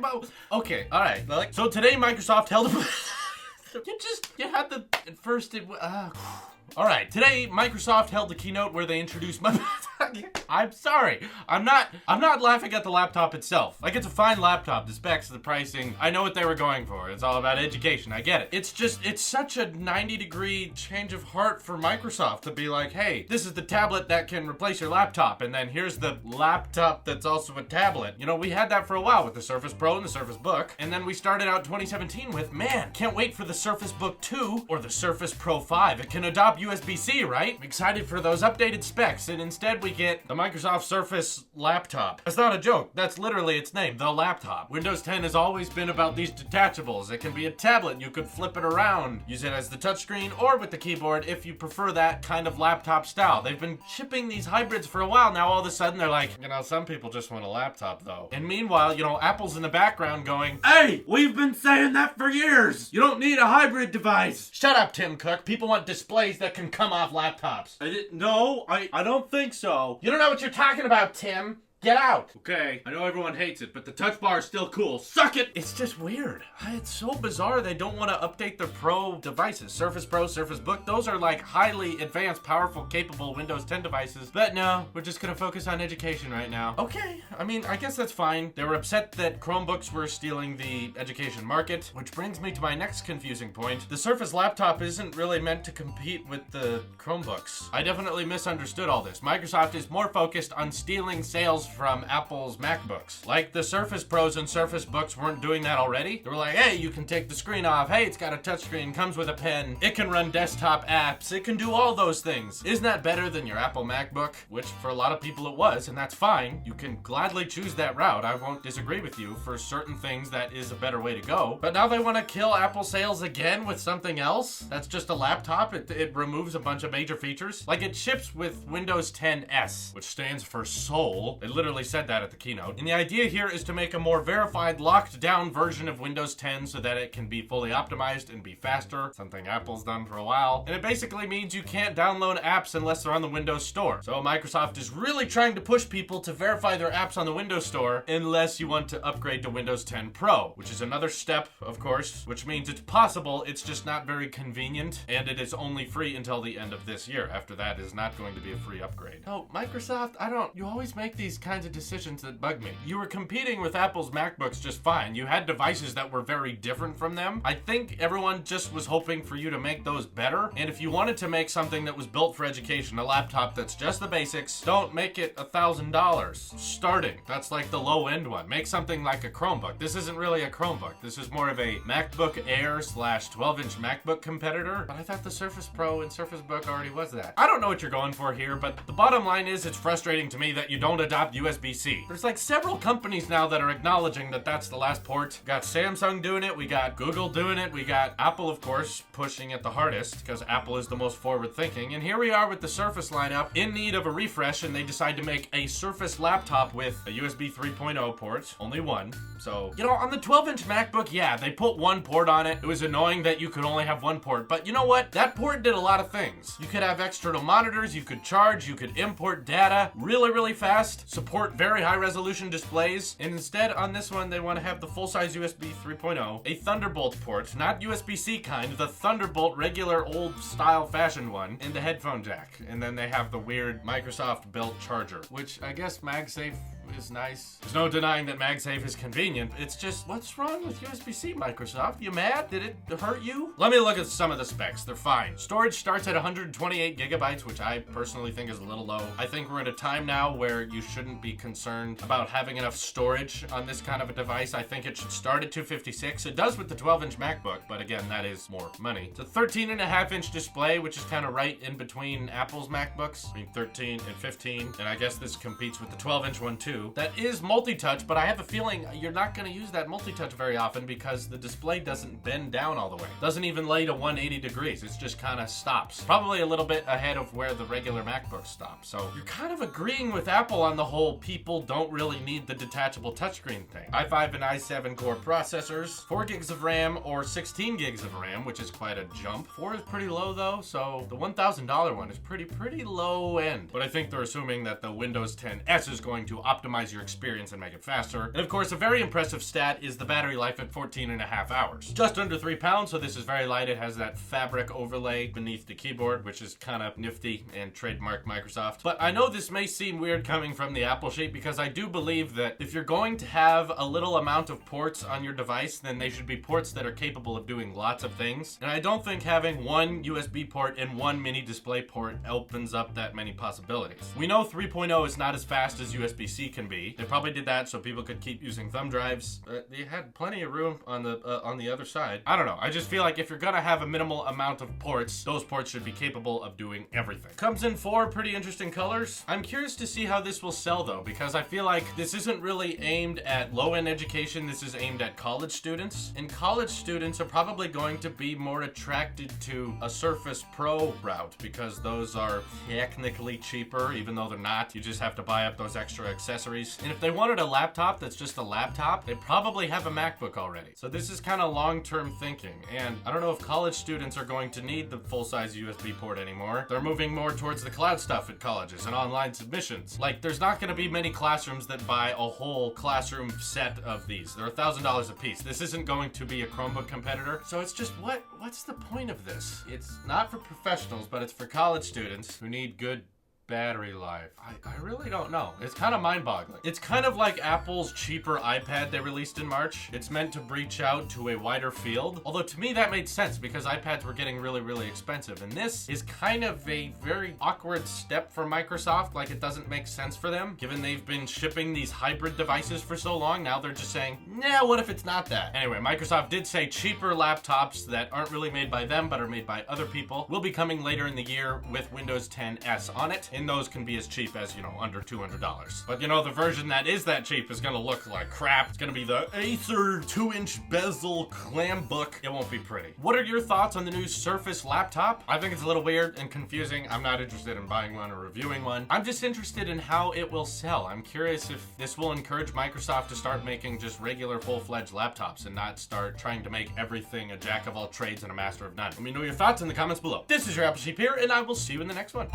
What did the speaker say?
about... Okay, all right. Like, so today Microsoft held... You had the... At first it... All right, today Microsoft held the keynote where they introduced my... I'm sorry. I'm not laughing at the laptop itself. Like, it's a fine laptop. The specs, the pricing, I know what they were going for. It's all about education. I get it. It's just, it's such a 90-degree change of heart for Microsoft to be like, hey, this is the tablet that can replace your laptop, and then here's the laptop that's also a tablet. You know, we had that for a while with the Surface Pro and the Surface Book, and then we started out 2017 with, man, can't wait for the Surface Book 2 or the Surface Pro 5. It can adopt USB-C, right? I'm excited for those updated specs, and instead we get the Microsoft Surface laptop. That's not a joke. That's literally its name, the laptop. Windows 10 has always been about these detachables. It can be a tablet. You could flip it around, use it as the touchscreen or with the keyboard if you prefer that kind of laptop style. They've been shipping these hybrids for a while now. All of a sudden they're like, you know, some people just want a laptop though. And meanwhile, you know, Apple's in the background going, hey, we've been saying that for years. You don't need a hybrid device. Shut up, Tim Cook. People want displays that can come off laptops. I don't think so. You don't know what you're talking about, Tim. Get out. Okay, I know everyone hates it, but the touch bar is still cool. Suck it! It's just weird. It's so bizarre they don't want to update their Pro devices. Surface Pro, Surface Book, those are like highly advanced, powerful, capable Windows 10 devices. But no, we're just gonna focus on education right now. Okay, I mean, I guess that's fine. They were upset that Chromebooks were stealing the education market, which brings me to my next confusing point. The Surface laptop isn't really meant to compete with the Chromebooks. I definitely misunderstood all this. Microsoft is more focused on stealing sales from Apple's MacBooks. Like the Surface Pros and Surface Books weren't doing that already. They were like, hey, you can take the screen off. Hey, it's got a touchscreen, comes with a pen. It can run desktop apps. It can do all those things. Isn't that better than your Apple MacBook? Which for a lot of people it was, and that's fine. You can gladly choose that route. I won't disagree with you. For certain things, that is a better way to go. But now they want to kill Apple sales again with something else? That's just a laptop. It removes a bunch of major features. Like, it ships with Windows 10 S, which stands for Soul. It literally said that at the keynote. And the idea here is to make a more verified, locked down version of Windows 10 so that it can be fully optimized and be faster, something Apple's done for a while. And it basically means you can't download apps unless they're on the Windows Store. So Microsoft is really trying to push people to verify their apps on the Windows Store unless you want to upgrade to Windows 10 Pro, which is another step, of course, which means it's possible, it's just not very convenient, and it is only free until the end of this year. After that, it is not going to be a free upgrade. Oh, Microsoft, you always make these kinds of decisions that bug me. You were competing with Apple's MacBooks just fine. You had devices that were very different from them. I think everyone just was hoping for you to make those better. And if you wanted to make something that was built for education, a laptop that's just the basics, don't make it $1,000 starting. That's like the low end one. Make something like a Chromebook. This isn't really a Chromebook. This is more of a MacBook Air / 12-inch MacBook competitor. But I thought the Surface Pro and Surface Book already was that. I don't know what you're going for here, but the bottom line is it's frustrating to me that you don't adopt USB-C. There's like several companies now that are acknowledging that that's the last port. We got Samsung doing it, we got Google doing it, we got Apple, of course, pushing it the hardest because Apple is the most forward-thinking. And here we are with the Surface lineup in need of a refresh, and they decide to make a Surface laptop with a USB 3.0 port, only one. So, you know, on the 12-inch MacBook, yeah, they put one port on it. It was annoying that you could only have one port, but you know what? That port did a lot of things. You could have external monitors, you could charge, you could import data really, really fast, support very high resolution displays, and instead on this one they want to have the full-size USB 3.0, a Thunderbolt port, not USB-C kind, the Thunderbolt regular old style fashioned one, and the headphone jack. And then they have the weird Microsoft built charger, which I guess MagSafe is nice. There's no denying that MagSafe is convenient. It's just, what's wrong with USB-C, Microsoft? You mad? Did it hurt you? Let me look at some of the specs. They're fine. Storage starts at 128 gigabytes, which I personally think is a little low. I think we're in a time now where you shouldn't be concerned about having enough storage on this kind of a device. I think it should start at 256. It does with the 12-inch MacBook, but again, that is more money. It's a 13.5-inch display, which is kind of right in between Apple's MacBooks, between 13 and 15, and I guess this competes with the 12-inch one too. That is multi-touch, but I have a feeling you're not going to use that multi-touch very often because the display doesn't bend down all the way. Doesn't even lay to 180 degrees. It just kind of stops. Probably a little bit ahead of where the regular MacBook stops. So you're kind of agreeing with Apple on the whole people don't really need the detachable touchscreen thing. i5 and i7 core processors, 4 gigs of RAM or 16 gigs of RAM, which is quite a jump. 4 is pretty low though, so the $1,000 one is pretty low end. But I think they're assuming that the Windows 10 S is going to optimize optimize your experience and make it faster. And of course, a very impressive stat is the battery life at 14.5 hours. Just under 3 pounds, so this is very light. It has that fabric overlay beneath the keyboard, which is kind of nifty and trademark Microsoft. But I know this may seem weird coming from the Apple sheet, because I do believe that if you're going to have a little amount of ports on your device, then they should be ports that are capable of doing lots of things. And I don't think having one USB port and one mini display port opens up that many possibilities. We know 3.0 is not as fast as USB-C can be. They probably did that so people could keep using thumb drives. They had plenty of room on the other side. I don't know. I just feel like if you're gonna have a minimal amount of ports, those ports should be capable of doing everything. Comes in 4 pretty interesting colors. I'm curious to see how this will sell though, because I feel like this isn't really aimed at low-end education. This is aimed at college students. And college students are probably going to be more attracted to a Surface Pro route, because those are technically cheaper, even though they're not. You just have to buy up those extra accessories. And if they wanted a laptop that's just a laptop, they probably have a MacBook already. So this is kind of long-term thinking. And I don't know if college students are going to need the full-size USB port anymore. They're moving more towards the cloud stuff at colleges and online submissions. Like, there's not going to be many classrooms that buy a whole classroom set of these. They're $1,000 a piece. This isn't going to be a Chromebook competitor. So it's just, what's the point of this? It's not for professionals, but it's for college students who need good battery life. I really don't know. It's kind of mind-boggling. It's kind of like Apple's cheaper iPad they released in March. It's meant to reach out to a wider field. Although to me that made sense, because iPads were getting really, really expensive. And this is kind of a very awkward step for Microsoft. Like, it doesn't make sense for them, given they've been shipping these hybrid devices for so long. Now they're just saying, nah, what if it's not that? Anyway, Microsoft did say cheaper laptops that aren't really made by them, but are made by other people, will be coming later in the year with Windows 10s on it. And those can be as cheap as, under $200. But the version that is that cheap is gonna look like crap. It's gonna be the Acer 2-inch bezel clam book. It won't be pretty. What are your thoughts on the new Surface laptop? I think it's a little weird and confusing. I'm not interested in buying one or reviewing one. I'm just interested in how it will sell. I'm curious if this will encourage Microsoft to start making just regular full-fledged laptops and not start trying to make everything a jack of all trades and a master of none. Let me know your thoughts in the comments below. This is your Apple Sheep here, and I will see you in the next one.